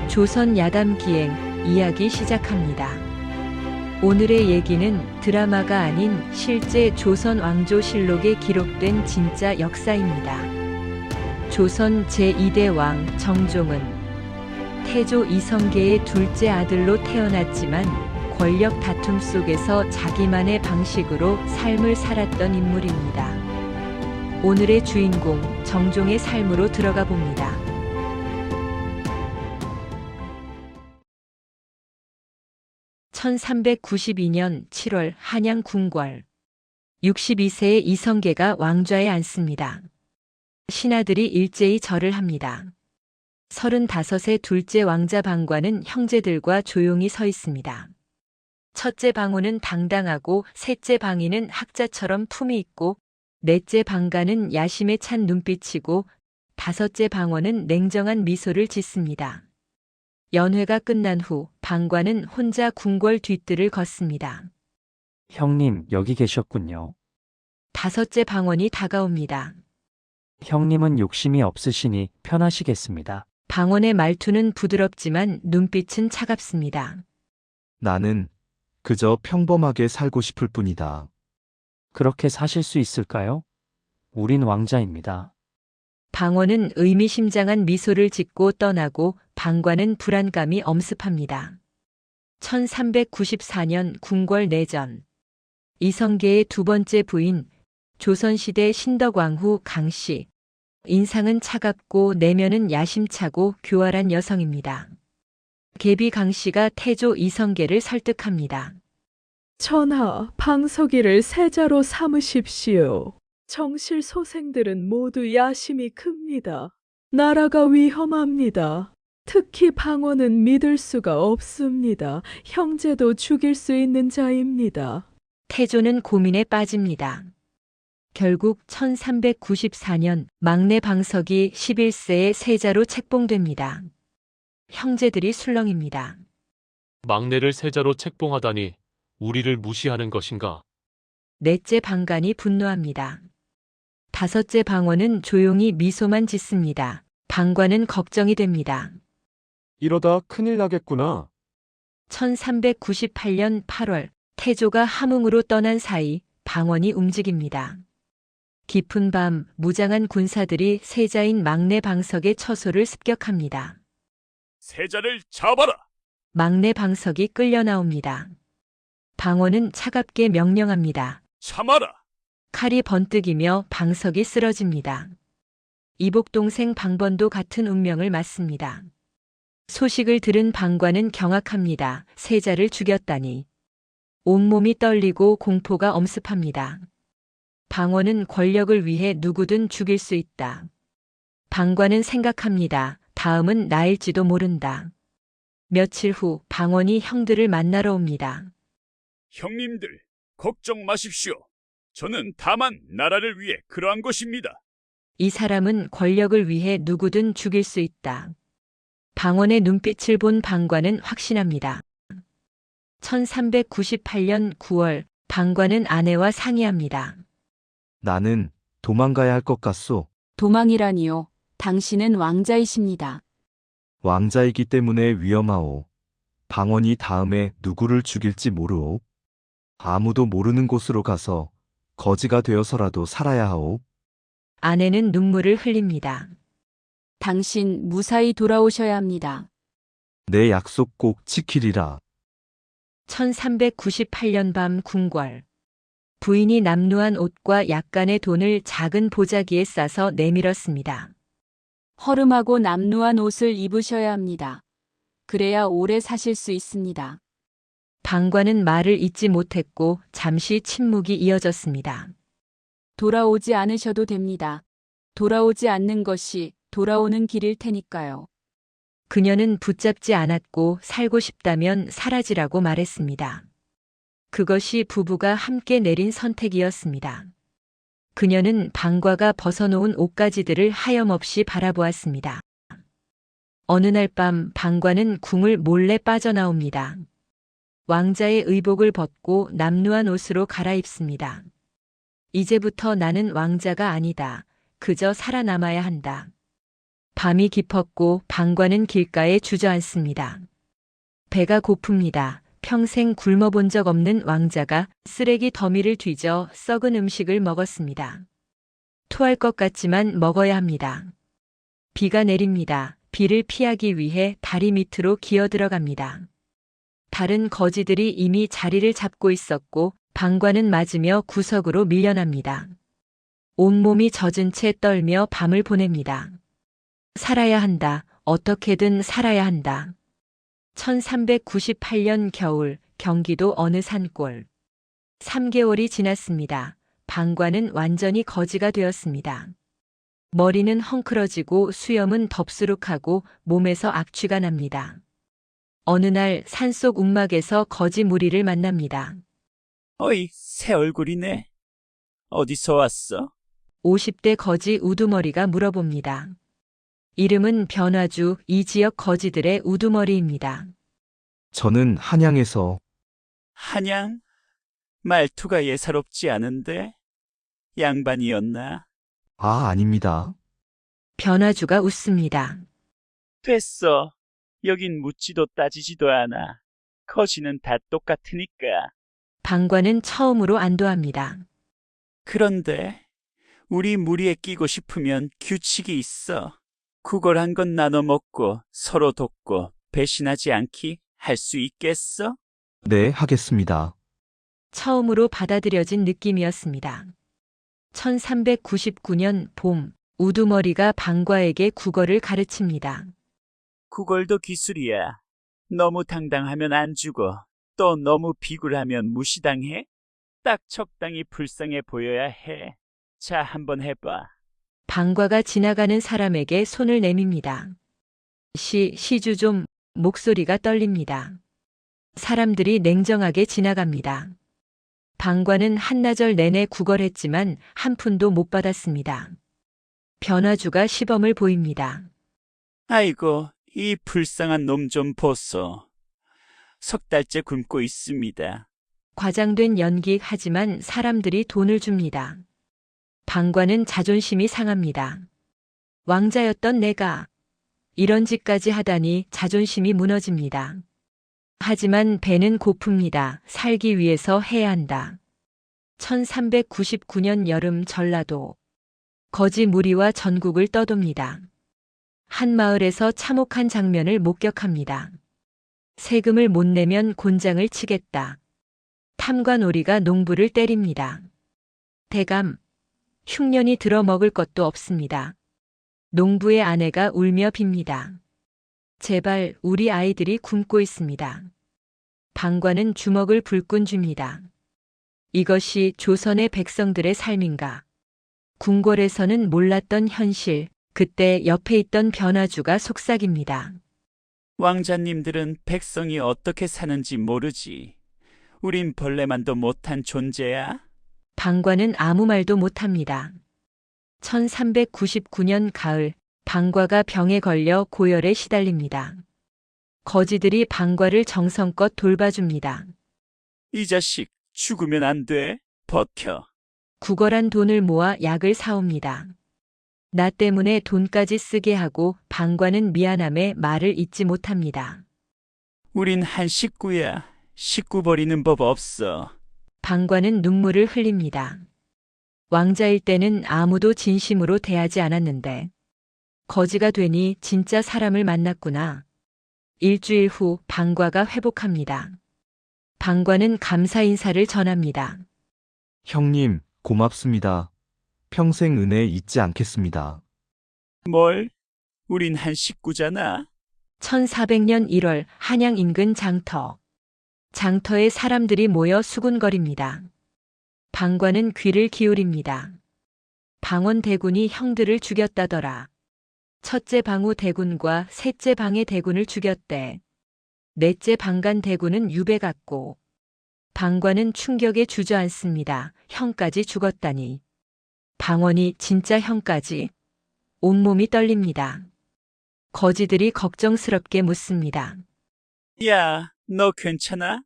조선 야담 기행 이야기 시작합니다. 오늘의 얘기는 드라마가 아닌 실제 조선 왕조실록에 기록된 진짜 역사입니다. 조선 제2대 왕 정종은 태조 이성계의 둘째 아들로 태어났지만 권력 다툼 속에서 자기만의 방식으로 삶을 살았던 인물입니다. 오늘의 주인공 정종의 삶으로 들어가 봅니다. (1392년 7월) 한양 궁궐. 62세의 이성계가 왕좌에 앉습니다. 신하들이 일제히 절을 합니다. 35세 둘째 왕자 방관은 형제들과 조용히 서 있습니다. 첫째 방호는 당당하고, 셋째 방위는 학자처럼 품이 있고, 넷째 방관은 야심에 찬 눈빛이고, 다섯째 방원은 냉정한 미소를 짓습니다. 연회가 끝난 후 방관은 혼자 궁궐 뒷뜰을 걷습니다. 형님, 여기 계셨군요. 다섯째 방원이 다가옵니다. 형님은 욕심이 없으시니 편하시겠습니다. 방원의 말투는 부드럽지만 눈빛은 차갑습니다. 나는 그저 평범하게 살고 싶을 뿐이다. 그렇게 사실 수 있을까요? 우린 왕자입니다. 방원은 의미심장한 미소를 짓고 떠나고 방관은 불안감이 엄습합니다. 1394년 궁궐 내전. 이성계의 두 번째 부인, 조선시대 신덕왕후 강씨. 인상은 차갑고 내면은 야심차고 교활한 여성입니다. 계비 강씨가 태조 이성계를 설득합니다. 전하, 방석이를 세자로 삼으십시오. 정실 소생들은 모두 야심이 큽니다. 나라가 위험합니다. 특히 방원은 믿을 수가 없습니다. 형제도 죽일 수 있는 자입니다. 태조는 고민에 빠집니다. 결국 1394년 막내 방석이 11세의 세자로 책봉됩니다. 형제들이 술렁입니다. 막내를 세자로 책봉하다니 우리를 무시하는 것인가? 넷째 방관이 분노합니다. 다섯째 방원은 조용히 미소만 짓습니다. 방관은 걱정이 됩니다. 이러다 큰일 나겠구나. 1398년 8월 태조가 함흥으로 떠난 사이 방원이 움직입니다. 깊은 밤 무장한 군사들이 세자인 막내 방석의 처소를 습격합니다. 세자를 잡아라! 막내 방석이 끌려 나옵니다. 방원은 차갑게 명령합니다. 참아라! 칼이 번뜩이며 방석이 쓰러집니다. 이복 동생 방번도 같은 운명을 맞습니다. 소식을 들은 방관은 경악합니다. 세자를 죽였다니. 온몸이 떨리고 공포가 엄습합니다. 방원은 권력을 위해 누구든 죽일 수 있다. 방관은 생각합니다. 다음은 나일지도 모른다. 며칠 후 방원이 형들을 만나러 옵니다. 형님들, 걱정 마십시오. 저는 다만 나라를 위해 그러한 것입니다. 이 사람은 권력을 위해 누구든 죽일 수 있다. 방원의 눈빛을 본 방관은 확신합니다. 1398년 9월 방관은 아내와 상의합니다. 나는 도망가야 할 것 같소. 도망이라니요. 당신은 왕자이십니다. 왕자이기 때문에 위험하오. 방언이 다음에 누구를 죽일지 모르오. 아무도 모르는 곳으로 가서 거지가 되어서라도 살아야 하오. 아내는 눈물을 흘립니다. 당신 무사히 돌아오셔야 합니다. 내 약속 꼭 지키리라. 1398년 밤 궁궐. 부인이 남루한 옷과 약간의 돈을 작은 보자기에 싸서 내밀었습니다. 허름하고 남루한 옷을 입으셔야 합니다. 그래야 오래 사실 수 있습니다. 방관은 말을 잇지 못했고 잠시 침묵이 이어졌습니다. 돌아오지 않으셔도 됩니다. 돌아오지 않는 것이 돌아오는 길일 테니까요. 그녀는 붙잡지 않았고 살고 싶다면 사라지라고 말했습니다. 그것이 부부가 함께 내린 선택이었습니다. 그녀는 방과가 벗어놓은 옷가지들을 하염없이 바라보았습니다. 어느 날 밤 방과는 궁을 몰래 빠져나옵니다. 왕자의 의복을 벗고 남루한 옷으로 갈아입습니다. 이제부터 나는 왕자가 아니다. 그저 살아남아야 한다. 밤이 깊었고 방관은 길가에 주저앉습니다. 배가 고픕니다. 평생 굶어본 적 없는 왕자가 쓰레기 더미를 뒤져 썩은 음식을 먹었습니다. 토할 것 같지만 먹어야 합니다. 비가 내립니다. 비를 피하기 위해 다리 밑으로 기어 들어갑니다. 다른 거지들이 이미 자리를 잡고 있었고 방관은 맞으며 구석으로 밀려납니다. 온몸이 젖은 채 떨며 밤을 보냅니다. 살아야 한다. 어떻게든 살아야 한다. 1398년 겨울 경기도 어느 산골. 3개월이 지났습니다. 방관은 완전히 거지가 되었습니다. 머리는 헝클어지고 수염은 덥수룩하고 몸에서 악취가 납니다. 어느 날 산속 움막에서 거지 무리를 만납니다. 어이, 새 얼굴이네. 어디서 왔어? 50대 거지 우두머리가 물어봅니다. 이름은 변화주, 이 지역 거지들의 우두머리입니다. 저는 한양에서 한양? 말투가 예사롭지 않은데? 양반이었나? 아닙니다. 변화주가 웃습니다. 됐어. 여긴 묻지도 따지지도 않아. 거지는 다 똑같으니까. 방관은 처음으로 안도합니다. 그런데 우리 무리에 끼고 싶으면 규칙이 있어. 구걸한 건 나눠 먹고 서로 돕고 배신하지 않기 할 수 있겠어? 네, 하겠습니다. 처음으로 받아들여진 느낌이었습니다. 1399년 봄, 우두머리가 방과에게 국어를 가르칩니다. 구걸도 기술이야. 너무 당당하면 안 주고 또 너무 비굴하면 무시당해? 딱 적당히 불쌍해 보여야 해. 자, 한번 해봐. 방과가 지나가는 사람에게 손을 내밉니다. 시주 좀, 목소리가 떨립니다. 사람들이 냉정하게 지나갑니다. 방과는 한나절 내내 구걸했지만 한 푼도 못 받았습니다. 변화주가 시범을 보입니다. 아이고, 이 불쌍한 놈 좀 보소. 석 달째 굶고 있습니다. 과장된 연기 하지만 사람들이 돈을 줍니다. 방과는 자존심이 상합니다. 왕자였던 내가 이런 짓까지 하다니 자존심이 무너집니다. 하지만 배는 고픕니다. 살기 위해서 해야 한다. 1399년 여름 전라도. 거지 무리와 전국을 떠돕니다. 한 마을에서 참혹한 장면을 목격합니다. 세금을 못 내면 곤장을 치겠다. 탐관오리가 농부를 때립니다. 대감, 흉년이 들어 먹을 것도 없습니다. 농부의 아내가 울며 빕니다. 제발 우리 아이들이 굶고 있습니다. 방관은 주먹을 불끈 줍니다. 이것이 조선의 백성들의 삶인가? 궁궐에서는 몰랐던 현실, 그때 옆에 있던 변화주가 속삭입니다. 왕자님들은 백성이 어떻게 사는지 모르지. 우린 벌레만도 못한 존재야. 방과는 아무 말도 못합니다. 1399년 가을, 방과가 병에 걸려 고열에 시달립니다. 거지들이 방과를 정성껏 돌봐줍니다. 이 자식, 죽으면 안 돼. 버텨. 구걸한 돈을 모아 약을 사옵니다. 나 때문에 돈까지 쓰게 하고 방과는 미안함에 말을 잇지 못합니다. 우린 한 식구야. 식구 버리는 법 없어. 방과는 눈물을 흘립니다. 왕자일 때는 아무도 진심으로 대하지 않았는데 거지가 되니 진짜 사람을 만났구나. 일주일 후 방과가 회복합니다. 방과는 감사 인사를 전합니다. 형님, 고맙습니다. 평생 은혜 잊지 않겠습니다. 뭘? 우린 한 식구잖아. 1400년 1월 한양 인근 장터. 장터에 사람들이 모여 수군거립니다. 방과는 귀를 기울입니다. 방원 대군이 형들을 죽였다더라. 첫째 방우 대군과 셋째 방해 대군을 죽였대. 넷째 방간 대군은 유배 갔고. 방과는 충격에 주저앉습니다. 형까지 죽었다니. 방원이 진짜 형까지. 온몸이 떨립니다. 거지들이 걱정스럽게 묻습니다. 야, 너 괜찮아?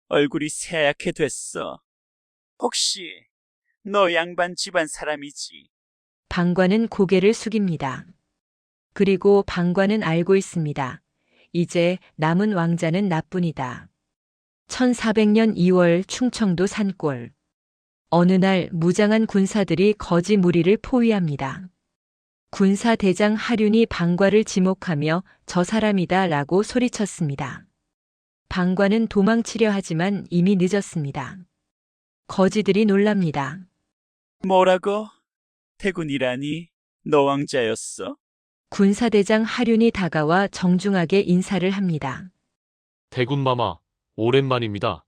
얼굴이 새하얗게 됐어. 혹시 너 양반 집안 사람이지? 방과는 고개를 숙입니다. 그리고 방관은 알고 있습니다. 이제 남은 왕자는 나뿐이다. 1400년 2월 충청도 산골. 어느 날 무장한 군사들이 거지 무리를 포위합니다. 군사대장 하륜이 방과를 지목하며 저 사람이다 라고 소리쳤습니다. 방과는 도망치려 하지만 이미 늦었습니다. 거지들이 놀랍니다. 뭐라고? 태군이라니? 너 왕자였어? 군사대장 하륜이 다가와 정중하게 인사를 합니다. 대군마마, 오랜만입니다.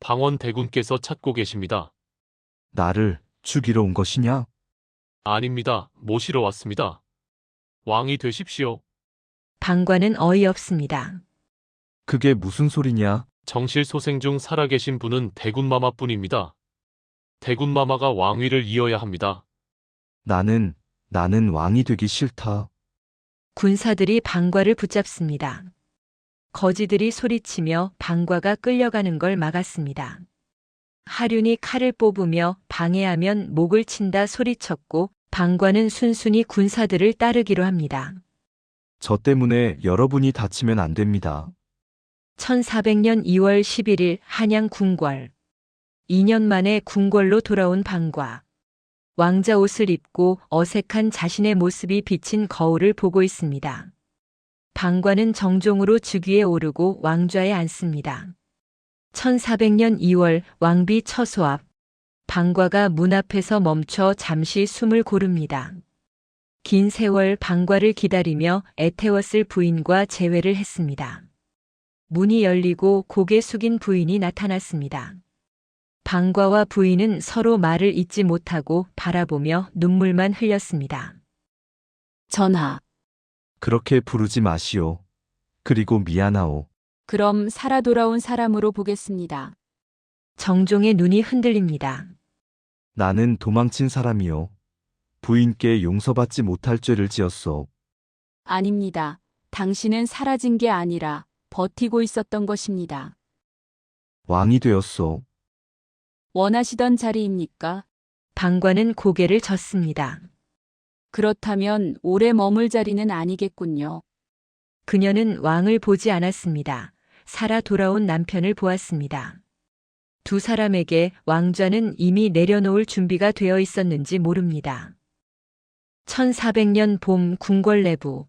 방원 대군께서 찾고 계십니다. 나를 죽이러 온 것이냐? 아닙니다. 모시러 왔습니다. 왕이 되십시오. 방과는 어이없습니다. 그게 무슨 소리냐? 정실소생 중 살아계신 분은 대군마마뿐입니다. 대군마마가 왕위를 이어야 합니다. 나는 왕이 되기 싫다. 군사들이 방과를 붙잡습니다. 거지들이 소리치며 방과가 끌려가는 걸 막았습니다. 하륜이 칼을 뽑으며 방해하면 목을 친다 소리쳤고 방과는 순순히 군사들을 따르기로 합니다. 저 때문에 여러분이 다치면 안 됩니다. 1400년 2월 11일 한양 궁궐. 2년 만에 궁궐로 돌아온 방과. 왕자 옷을 입고 어색한 자신의 모습이 비친 거울을 보고 있습니다. 방과는 정종으로 즉위에 오르고 왕좌에 앉습니다. 1400년 2월 왕비 처소 앞. 방과가 문 앞에서 멈춰 잠시 숨을 고릅니다. 긴 세월 방과를 기다리며 애태웠을 부인과 재회를 했습니다. 문이 열리고 고개 숙인 부인이 나타났습니다. 방과와 부인은 서로 말을 잇지 못하고 바라보며 눈물만 흘렸습니다. 전하, 그렇게 부르지 마시오. 그리고 미안하오. 그럼 살아 돌아온 사람으로 보겠습니다. 정종의 눈이 흔들립니다. 나는 도망친 사람이오. 부인께 용서받지 못할 죄를 지었소. 아닙니다. 당신은 사라진 게 아니라 버티고 있었던 것입니다. 왕이 되었소. 원하시던 자리입니까? 방과는 고개를 젓습니다. 그렇다면 오래 머물 자리는 아니겠군요. 그녀는 왕을 보지 않았습니다. 살아 돌아온 남편을 보았습니다. 두 사람에게 왕좌는 이미 내려놓을 준비가 되어 있었는지 모릅니다. 1400년 봄 궁궐 내부.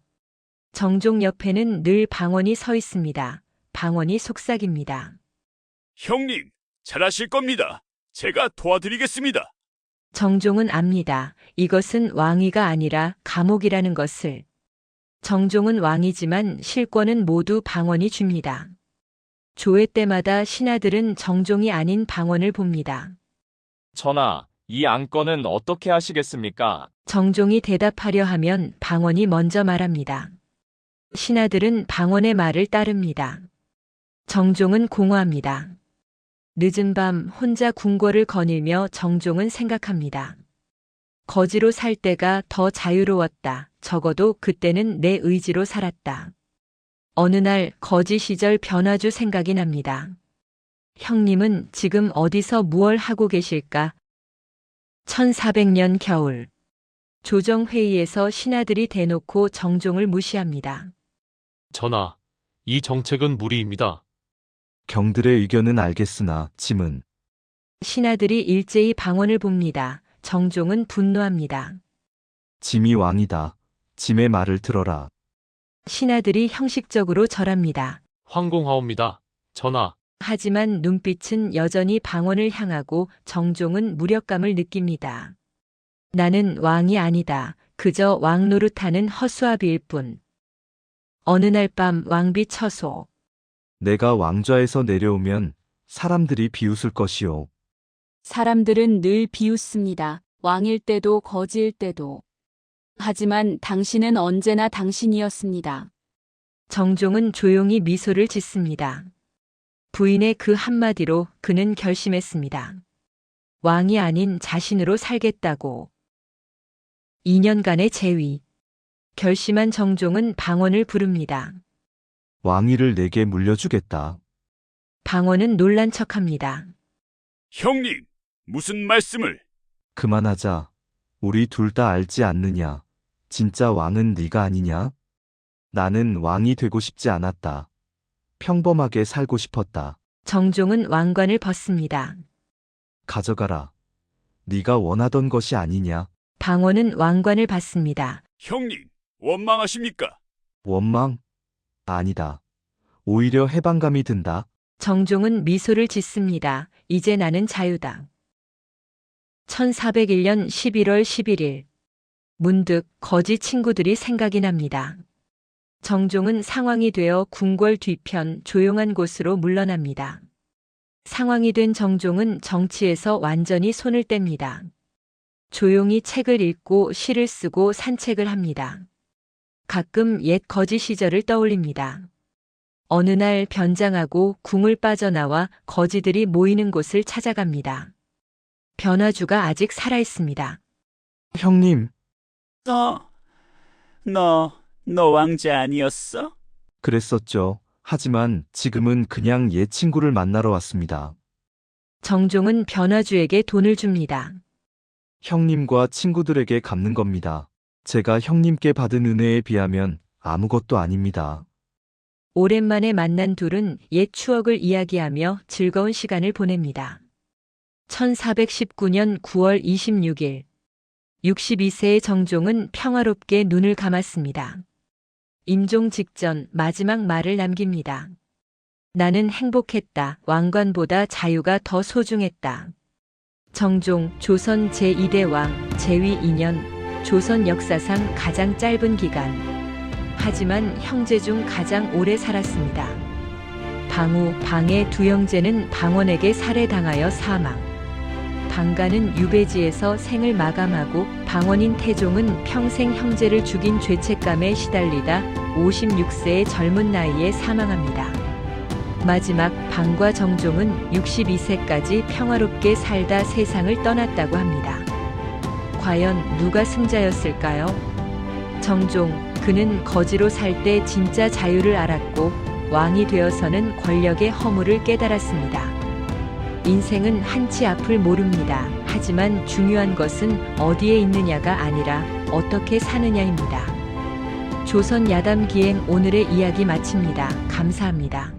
정종 옆에는 늘 방원이 서 있습니다. 방원이 속삭입니다. 형님, 잘하실 겁니다. 제가 도와드리겠습니다. 정종은 압니다. 이것은 왕위가 아니라 감옥이라는 것을. 정종은 왕이지만 실권은 모두 방원이 줍니다. 조회 때마다 신하들은 정종이 아닌 방원을 봅니다. 전하, 이 안건은 어떻게 하시겠습니까? 정종이 대답하려 하면 방원이 먼저 말합니다. 신하들은 방원의 말을 따릅니다. 정종은 공허합니다. 늦은 밤 혼자 궁궐을 거닐며 정종은 생각합니다. 거지로 살 때가 더 자유로웠다. 적어도 그때는 내 의지로 살았다. 어느 날 거지 시절 변화주 생각이 납니다. 형님은 지금 어디서 무얼 하고 계실까? 1400년 겨울. 조정회의에서 신하들이 대놓고 정종을 무시합니다. 전하, 이 정책은 무리입니다. 경들의 의견은 알겠으나 짐은 신하들이 일제히 방언을 봅니다. 정종은 분노합니다. 짐이 왕이다. 짐의 말을 들어라. 신하들이 형식적으로 절합니다. 황공하옵니다. 전하, 하지만 눈빛은 여전히 방언을 향하고 정종은 무력감을 느낍니다. 나는 왕이 아니다. 그저 왕 노릇하는 허수아비일 뿐. 어느 날 밤 왕비 처소. 내가 왕좌에서 내려오면 사람들이 비웃을 것이오. 사람들은 늘 비웃습니다. 왕일 때도 거지일 때도. 하지만 당신은 언제나 당신이었습니다. 정종은 조용히 미소를 짓습니다. 부인의 그 한마디로 그는 결심했습니다. 왕이 아닌 자신으로 살겠다고. 2년간의 재위. 결심한 정종은 방언을 부릅니다. 왕위를 내게 물려주겠다. 방언은 놀란 척합니다. 형님, 무슨 말씀을? 그만하자. 우리 둘 다 알지 않느냐. 진짜 왕은 네가 아니냐? 나는 왕이 되고 싶지 않았다. 평범하게 살고 싶었다. 정종은 왕관을 벗습니다. 가져가라. 네가 원하던 것이 아니냐? 방원은 왕관을 받습니다. 형님, 원망하십니까? 원망? 아니다. 오히려 해방감이 든다. 정종은 미소를 짓습니다. 이제 나는 자유다. 1401년 11월 11일. 문득 거지 친구들이 생각이 납니다. 정종은 상황이 되어 궁궐 뒤편 조용한 곳으로 물러납니다. 상황이 된 정종은 정치에서 완전히 손을 뗍니다. 조용히 책을 읽고 시를 쓰고 산책을 합니다. 가끔 옛 거지 시절을 떠올립니다. 어느 날 변장하고 궁을 빠져나와 거지들이 모이는 곳을 찾아갑니다. 변화주가 아직 살아있습니다. 형님, 너 왕자 아니었어? 그랬었죠. 하지만 지금은 그냥 옛 친구를 만나러 왔습니다. 정종은 변화주에게 돈을 줍니다. 형님과 친구들에게 갚는 겁니다. 제가 형님께 받은 은혜에 비하면 아무것도 아닙니다. 오랜만에 만난 둘은 옛 추억을 이야기하며 즐거운 시간을 보냅니다. 1419년 9월 26일. 62세의 정종은 평화롭게 눈을 감았습니다. 임종 직전 마지막 말을 남깁니다. 나는 행복했다. 왕관보다 자유가 더 소중했다. 정종, 조선 제2대 왕, 재위 2년, 조선 역사상 가장 짧은 기간. 하지만 형제 중 가장 오래 살았습니다. 방우, 방의 두 형제는 방원에게 살해당하여 사망. 방가는 유배지에서 생을 마감하고 방원인 태종은 평생 형제를 죽인 죄책감에 시달리다 56세의 젊은 나이에 사망합니다. 마지막 방과 정종은 62세까지 평화롭게 살다 세상을 떠났다고 합니다. 과연 누가 승자였을까요? 정종, 그는 거지로 살 때 진짜 자유를 알았고 왕이 되어서는 권력의 허물을 깨달았습니다. 인생은 한치 앞을 모릅니다. 하지만 중요한 것은 어디에 있느냐가 아니라 어떻게 사느냐입니다. 조선 야담 기행 오늘의 이야기 마칩니다. 감사합니다.